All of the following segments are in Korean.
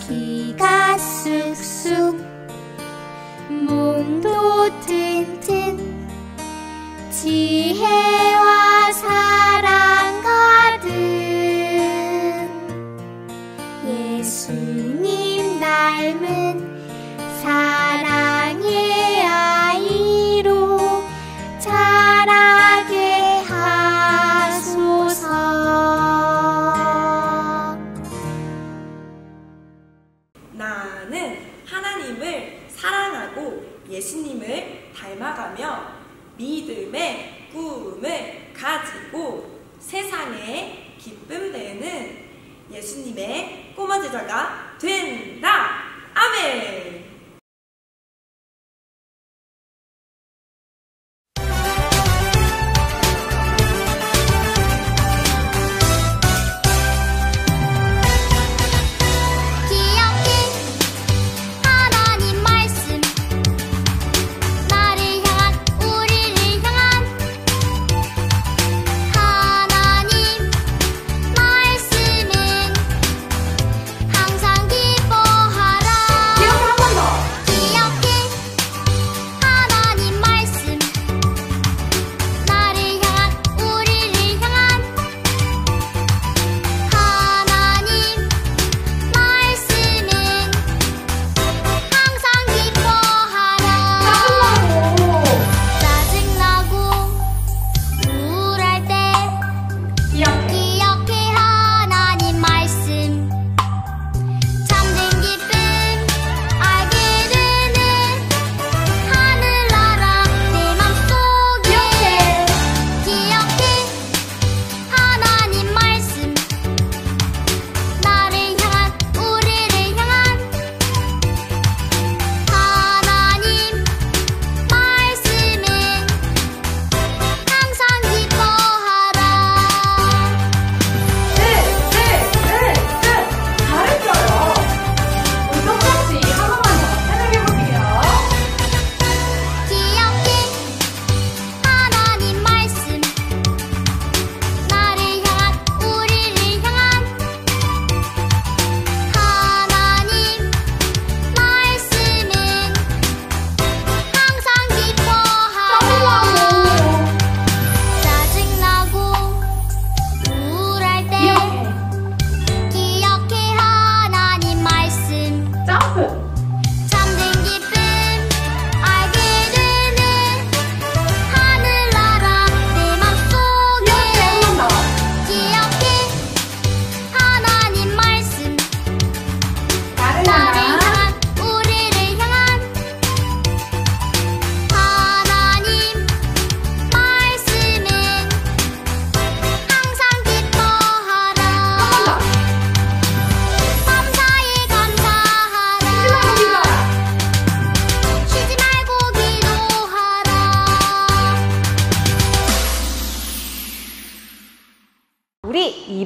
키가 쑥쑥 몸도 튼튼 지혜와 사랑 가득 예수님 닮은 사랑의 아이로 자라게 하소서. 나는 하나님을 사랑하고 예수님을 닮아가며 믿음의 꿈을 가지고 세상에 기쁨 되는 예수님의 꼬마 제자가 된다. 아멘.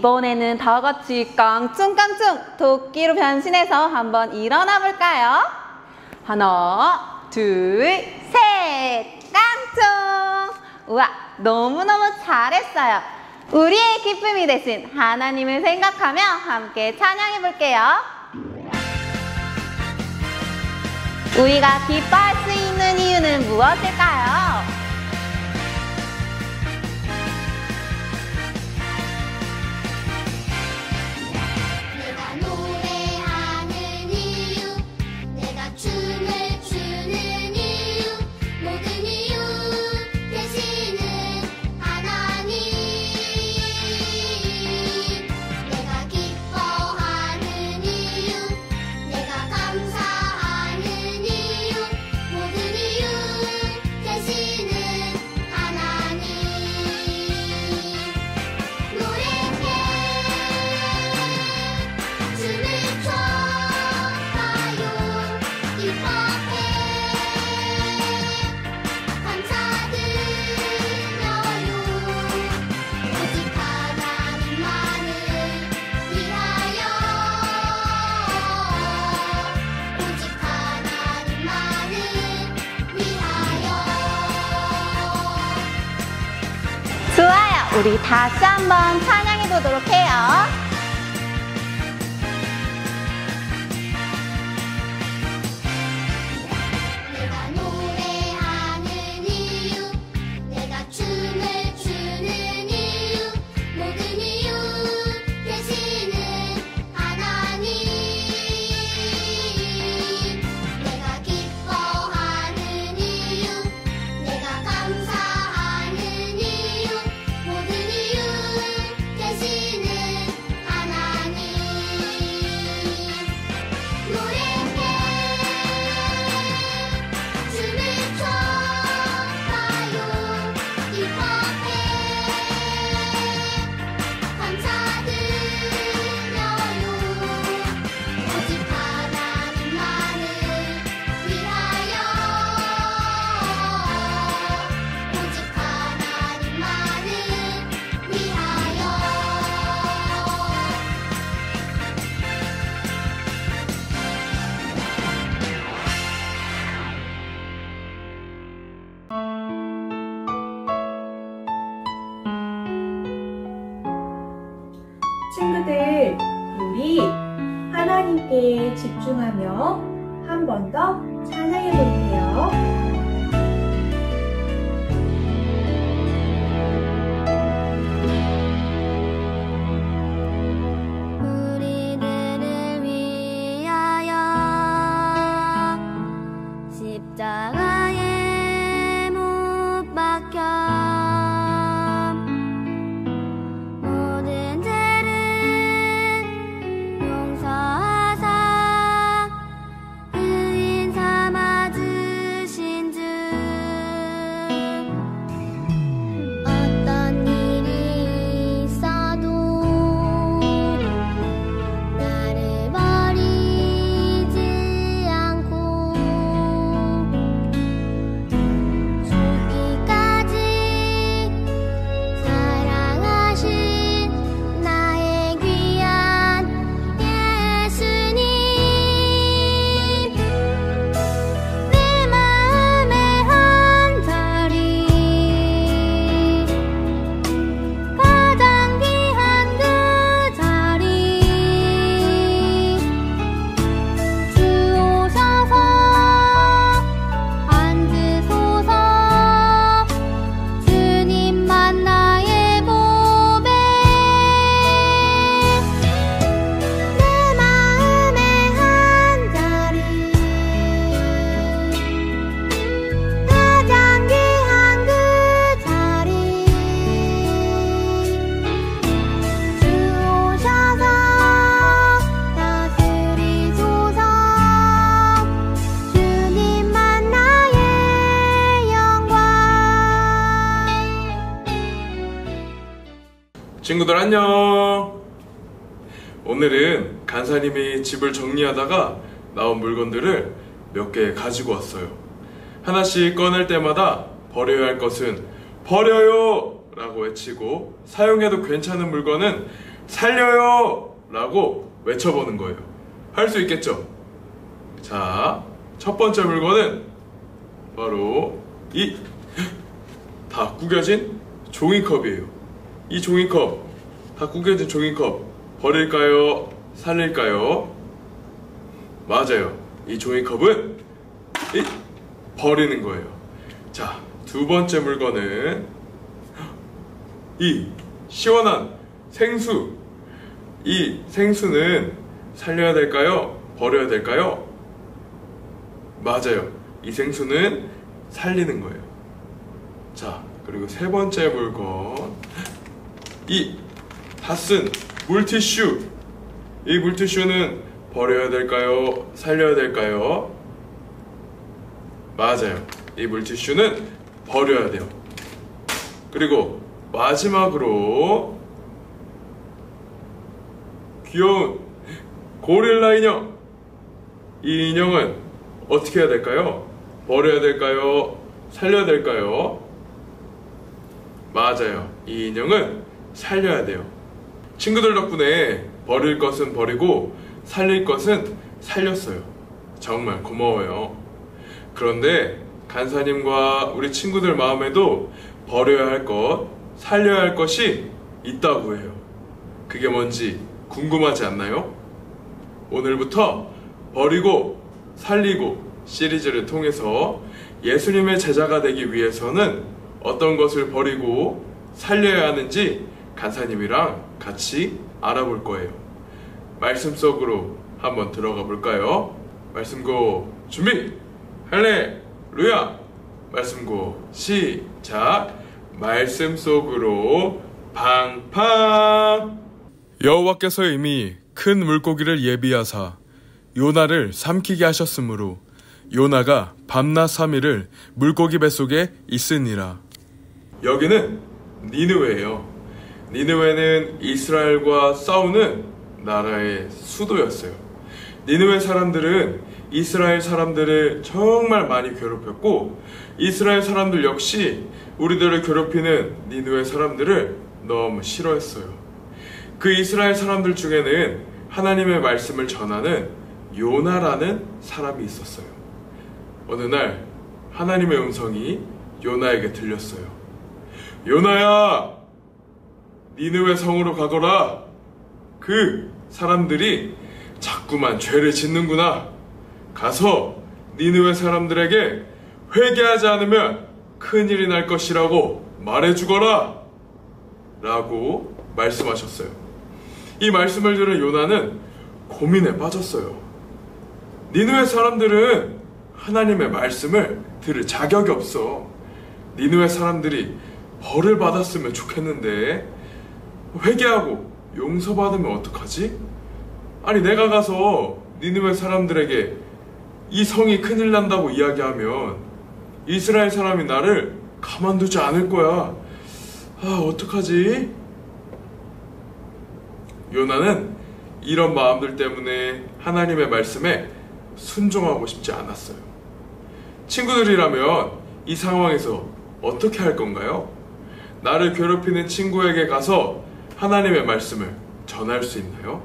이번에는 다 같이 깡충깡충 도끼로 변신해서 한번 일어나 볼까요? 하나, 둘, 셋! 깡충! 우와, 너무너무 잘했어요. 우리의 기쁨이 되신 하나님을 생각하며 함께 찬양해 볼게요. 우리가 기뻐할 수 있는 이유는 무엇일까요? 좋아요! 우리 다시 한번 찬양해 보도록 해요. 말씀에 집중하며 한 번 더 찬양해 볼게요. 우리들을 위하여 십자가에 못 박혀 모든 죄를 용서하사 의인 삼아 주신 주 어떤 일이 있어도 나를 버리지 않고 죽기까지 사랑하신 나의 귀한 예수님 내 마음의 한 자리 가장 귀한 그 자리 주 오셔서 앉으소서 주님만 나의 보배 내 마음의 한 자리 가장 귀한 그 자리 주 오셔서 다스리소서 주님만 나의 영광 친구들 안녕. 오늘은 간사님이 집을 정리하다가 나온 물건들을 몇 개 가지고 왔어요. 하나씩 꺼낼 때마다 버려야 할 것은 버려요 라고 외치고 사용해도 괜찮은 물건은 살려요 라고 외쳐보는 거예요. 할 수 있겠죠? 자, 첫 번째 물건은 바로 이 다 구겨진 종이컵이에요. 이 종이컵, 다 구겨진 종이컵 버릴까요? 살릴까요? 맞아요. 이 종이컵은 버리는 거예요. 자, 두 번째 물건은 이 시원한 생수. 이 생수는 살려야 될까요? 버려야 될까요? 맞아요. 이 생수는 살리는 거예요. 자, 그리고 세 번째 물건. 이 다 쓴 물티슈. 이 물티슈는 버려야 될까요? 살려야 될까요? 맞아요. 이 물티슈는 버려야 돼요. 그리고 마지막으로 귀여운 고릴라 인형. 이 인형은 어떻게 해야 될까요? 버려야 될까요? 살려야 될까요? 맞아요. 이 인형은 살려야 돼요. 친구들 덕분에 버릴 것은 버리고 살릴 것은 살렸어요. 정말 고마워요. 그런데 간사님과 우리 친구들 마음에도 버려야 할 것, 살려야 할 것이 있다고 해요. 그게 뭔지 궁금하지 않나요? 오늘부터 버리고 살리고 시리즈를 통해서 예수님의 제자가 되기 위해서는 어떤 것을 버리고 살려야 하는지 간사님이랑 같이 알아볼 거예요. 말씀 속으로 한번 들어가 볼까요? 말씀고 준비! 할렐루야! 말씀고 시작! 말씀 속으로 팡팡! 여호와께서 이미 큰 물고기를 예비하사 요나를 삼키게 하셨으므로 요나가 밤낮 3일을 물고기 뱃속에 있으니라. 여기는 니느웨예요. 니느웨는 이스라엘과 싸우는 나라의 수도였어요. 니느웨 사람들은 이스라엘 사람들을 정말 많이 괴롭혔고 이스라엘 사람들 역시 우리들을 괴롭히는 니느웨 사람들을 너무 싫어했어요. 그 이스라엘 사람들 중에는 하나님의 말씀을 전하는 요나라는 사람이 있었어요. 어느 날 하나님의 음성이 요나에게 들렸어요. 요나야, 니느웨 성으로 가거라. 그 사람들이 자꾸만 죄를 짓는구나. 가서 니느웨 사람들에게 회개하지 않으면 큰일이 날 것이라고 말해주거라. 라고 말씀하셨어요. 이 말씀을 들은 요나는 고민에 빠졌어요. 니느웨 사람들은 하나님의 말씀을 들을 자격이 없어. 니느웨 사람들이 벌을 받았으면 좋겠는데 회개하고 용서받으면 어떡하지? 아니 내가 가서 니느웨 사람들에게 이 성이 큰일 난다고 이야기하면 이스라엘 사람이 나를 가만두지 않을 거야. 어떡하지? 요나는 이런 마음들 때문에 하나님의 말씀에 순종하고 싶지 않았어요. 친구들이라면 이 상황에서 어떻게 할 건가요? 나를 괴롭히는 친구에게 가서 하나님의 말씀을 전할 수 있나요?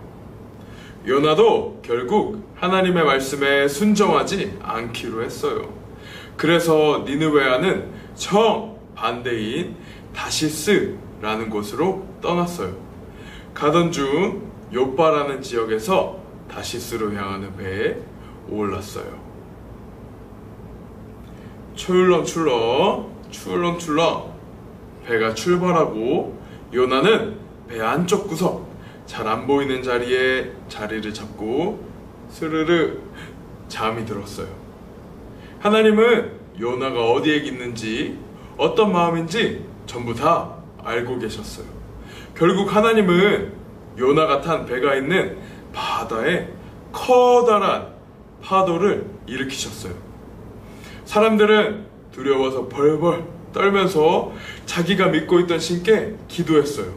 요나도 결국 하나님의 말씀에 순종하지 않기로 했어요. 그래서 니느웨와는 정반대인 다시스라는 곳으로 떠났어요. 가던 중 요빠라는 지역에서 다시스로 향하는 배에 올랐어요. 출렁출렁 배가 출발하고 요나는 배 안쪽 구석 잘 안 보이는 자리에 자리를 잡고 스르르 잠이 들었어요. 하나님은 요나가 어디에 있는지 어떤 마음인지 전부 다 알고 계셨어요. 결국 하나님은 요나가 탄 배가 있는 바다에 커다란 파도를 일으키셨어요. 사람들은 두려워서 벌벌 떨면서 자기가 믿고 있던 신께 기도했어요.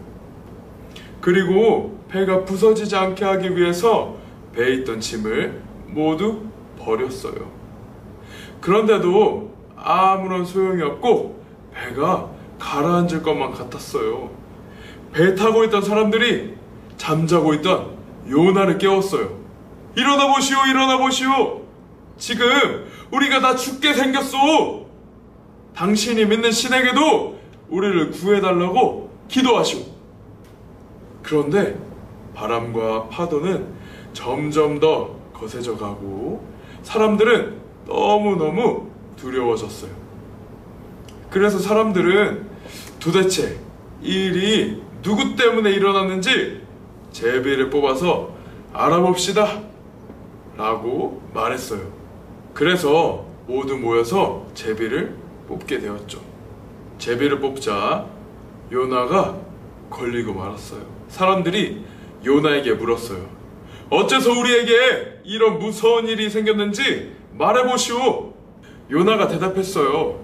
그리고 배가 부서지지 않게 하기 위해서 배에 있던 짐을 모두 버렸어요. 그런데도 아무런 소용이 없고 배가 가라앉을 것만 같았어요. 배 타고 있던 사람들이 잠자고 있던 요나를 깨웠어요. 일어나 보시오, 일어나 보시오. 지금 우리가 다 죽게 생겼소. 당신이 믿는 신에게도 우리를 구해달라고 기도하시오. 그런데 바람과 파도는 점점 더 거세져 가고 사람들은 너무너무 두려워졌어요. 그래서 사람들은 도대체 이 일이 누구 때문에 일어났는지 제비를 뽑아서 알아봅시다 라고 말했어요. 그래서 모두 모여서 제비를 뽑게 되었죠. 제비를 뽑자 요나가 걸리고 말았어요. 사람들이 요나에게 물었어요. 어째서 우리에게 이런 무서운 일이 생겼는지 말해보시오. 요나가 대답했어요.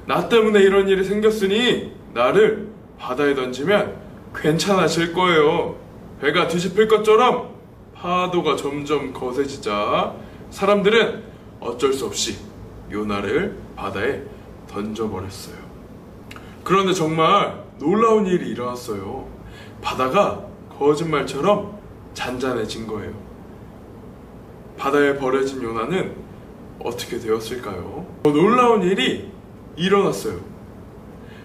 나 때문에 이런 일이 생겼으니 나를 바다에 던지면 괜찮아질 거예요. 배가 뒤집힐 것처럼 파도가 점점 거세지자 사람들은 어쩔 수 없이 요나를 바다에 던져버렸어요. 그런데 정말 놀라운 일이 일어났어요. 바다가 거짓말처럼 잔잔해진 거예요. 바다에 버려진 요나는 어떻게 되었을까요? 놀라운 일이 일어났어요.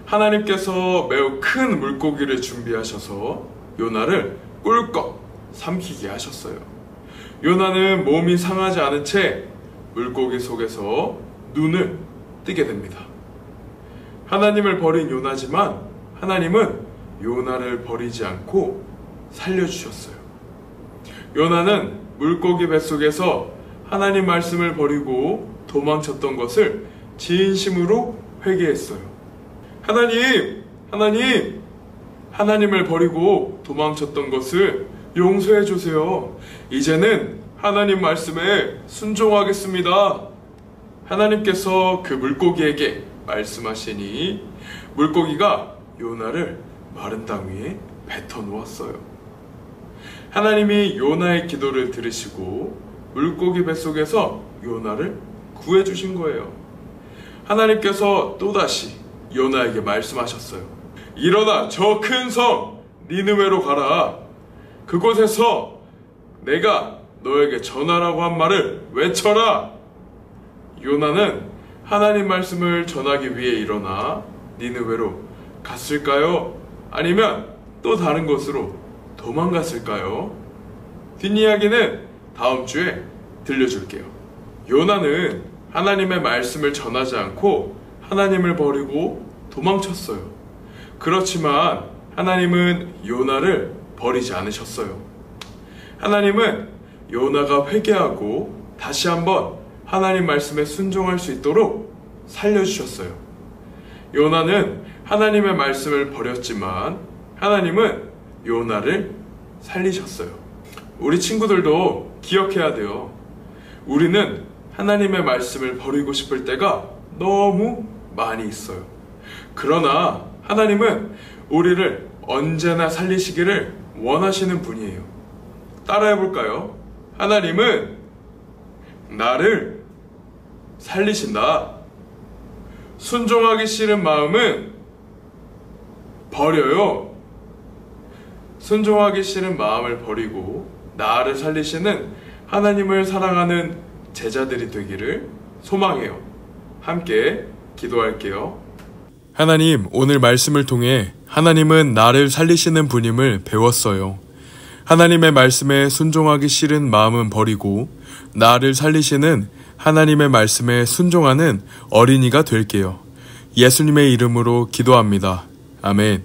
하나님께서 매우 큰 물고기를 준비하셔서 요나를 꿀꺽 삼키게 하셨어요. 요나는 몸이 상하지 않은 채 물고기 속에서 눈을 뜨게 됩니다. 하나님을 버린 요나지만 하나님은 요나를 버리지 않고 살려주셨어요. 요나는 물고기 뱃속에서 하나님 말씀을 버리고 도망쳤던 것을 진심으로 회개했어요. 하나님을 버리고 도망쳤던 것을 용서해 주세요. 이제는 하나님 말씀에 순종하겠습니다. 하나님께서 그 물고기에게 말씀하시니 물고기가 요나를 마른 땅 위에 뱉어 놓았어요. 하나님이 요나의 기도를 들으시고 물고기 뱃속에서 요나를 구해주신 거예요. 하나님께서 또다시 요나에게 말씀하셨어요. 일어나 저 큰 성 니느웨로 가라. 그곳에서 내가 너에게 전하라고 한 말을 외쳐라. 요나는 하나님 말씀을 전하기 위해 일어나 니느웨로 갔을까요? 아니면 또 다른 곳으로 도망갔을까요? 뒷이야기는 다음 주에 들려줄게요. 요나는 하나님의 말씀을 전하지 않고 하나님을 버리고 도망쳤어요. 그렇지만 하나님은 요나를 버리지 않으셨어요. 하나님은 요나가 회개하고 다시 한번 하나님 말씀에 순종할 수 있도록 살려주셨어요. 요나는 하나님의 말씀을 버렸지만 하나님은 요나를 살리셨어요. 우리 친구들도 기억해야 돼요. 우리는 하나님의 말씀을 버리고 싶을 때가 너무 많이 있어요. 그러나 하나님은 우리를 언제나 살리시기를 원하시는 분이에요. 따라해볼까요? 하나님은 나를 살리신다. 순종하기 싫은 마음은 버려요. 순종하기 싫은 마음을 버리고 나를 살리시는 하나님을 사랑하는 제자들이 되기를 소망해요. 함께 기도할게요. 하나님, 오늘 말씀을 통해 하나님은 나를 살리시는 분임을 배웠어요. 하나님의 말씀에 순종하기 싫은 마음은 버리고 나를 살리시는 하나님의 말씀에 순종하는 어린이가 될게요. 예수님의 이름으로 기도합니다. 아멘.